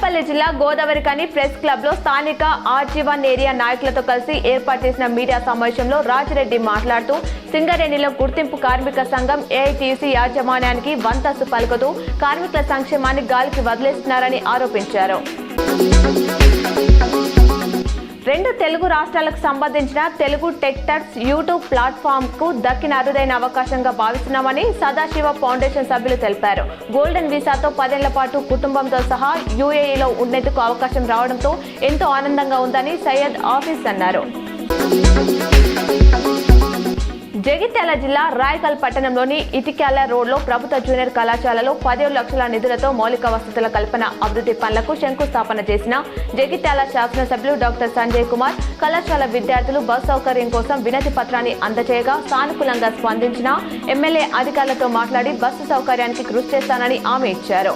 పెద్దపల్లి జిల్లా Godavarikhani press club లో స్థానిక ఆర్జీవన్ ఏరియా నాయకులతో కలిసి ఏర్పాటు చేసిన మీడియా సమావేశంలో రాజిరెడ్డి మాట్లాడుతూ సింగరేణిలో గుర్తింపు కార్మిక సంఘం ఏఐటీసీ యాజమాన్యానికి వంతస్తు పలుకుతూ కార్మికుల సంక్షేమాన్ని గాలికి వదిలేస్తున్నారని ఆరోపించారు. రెండు తెలుగు రాష్ట్రాలకు సంబంధించిన తెలుగు టెక్టర్స్ యూట్యూబ్ ప్లాట్ఫామ్ కు దక్కిన అరుదైన అవకాశంగా భావిస్తున్నామని సదాశివ ఫౌండేషన్ సభ్యులు తెలిపారు. గోల్డెన్ వీసాతో 10 ఏళ్ల పాటు కుటుంబంతో సహా యూఏఈలో ఉండేందుకు అవకాశం రావడంతో ఎంతో ఆనందంగా ఉందని సయ్యద్ ఆఫీస్ అన్నారు. జగిత్యాల జిల్లా రాయకల్ పట్టణంలోని ఇటిక్యాల రోడ్లో ప్రభుత్వ జూనియర్ కళాశాలలో 17 లక్షల నిధులతో మౌలిక వసతుల కల్పన అభివృద్ధి పనులకు శంకుస్థాపన చేసిన జగిత్యాల శాసనసభ్యులు డాక్టర్ సంజయ్ కుమార్ కళాశాల విద్యార్థులు బస్ సౌకర్యం కోసం వినతి పత్రాన్ని అందజేయగా సానుకూలంగా స్పందించిన ఎమ్మెల్యే అధికారులతో మాట్లాడి బస్సు సౌకర్యానికి కృషి చేస్తానని హామీ ఇచ్చారు.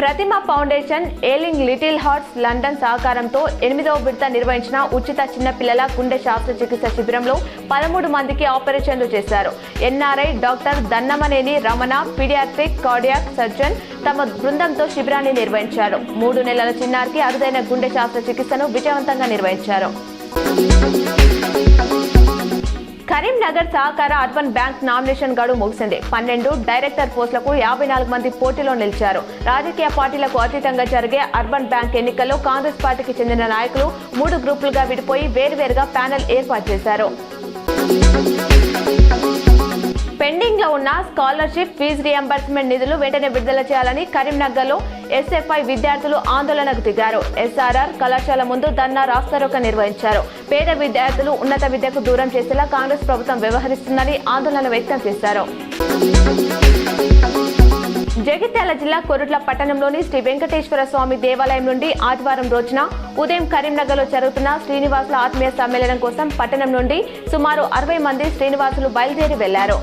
ప్రతిమ foundation ailing little hearts London సహకారంతో 8వ విడత నిర్వహించిన ఉచిత చిన్నపిల్లల గుండె శస్త్రచికిత్స శిబిరంలో 13 మందికి ఆపరేషన్లు చేశారు. NRI doctor Dannamaneni Ramana paediatric cardiac surgeon తమ బృందంతో శిబిరాన్ని నిర్వహించారు. 3 నెలల చిన్నారికి అరుదైన గుండె శస్త్రచికిత్సను విజయవంతంగా నిర్వహించారు. కరీంనగర్ సహకార అర్బన్ బ్యాంక్ నామినేషన్ గడువు ముగిసింది. 12 డైరెక్టర్ పోస్టులకు 54 మంది పోటీలో నిలిచారు. రాజకీయ పార్టీలకు అతీతంగా జరిగే అర్బన్ బ్యాంక్ ఎన్నికల్లో కాంగ్రెస్ పార్టీకి చెందిన నాయకులు 3 గ్రూపులుగా విడిపోయి వేర్వేరుగా ప్యానెల్ ఏర్పాటు చేశారు. పెండింగ్ లో ఉన్న స్కాలర్షిప్ ఫీజు రియంబర్స్మెంట్ నిధులు వెంటనే విడుదల చేయాలని కరీంనగర్ లో ఎస్ఎఫ్ఐ విద్యార్థులు ఆందోళనకు దిగారు. ఎస్ఆర్ఆర్ కళాశాల ముందు ధర్నా రాస్తారోక నిర్వహించారు. పేద విద్యార్థులు ఉన్నత విద్యకు దూరం చేసేలా కాంగ్రెస్ ప్రభుత్వం వ్యవహరిస్తుందని ఆందోళన వ్యక్తం చేశారు. జగిత్యాల జిల్లా కొరుట్ల పట్టణంలోని శ్రీ వెంకటేశ్వర స్వామి దేవాలయం నుండి ఆదివారం రోజున ఉదయం కరీంనగర్ లో జరుగుతున్న శ్రీనివాసుల ఆత్మీయ సమ్మేళనం కోసం పట్టణం నుండి సుమారు 60 మంది శ్రీనివాసులు బయలుదేరి వెళ్లారు.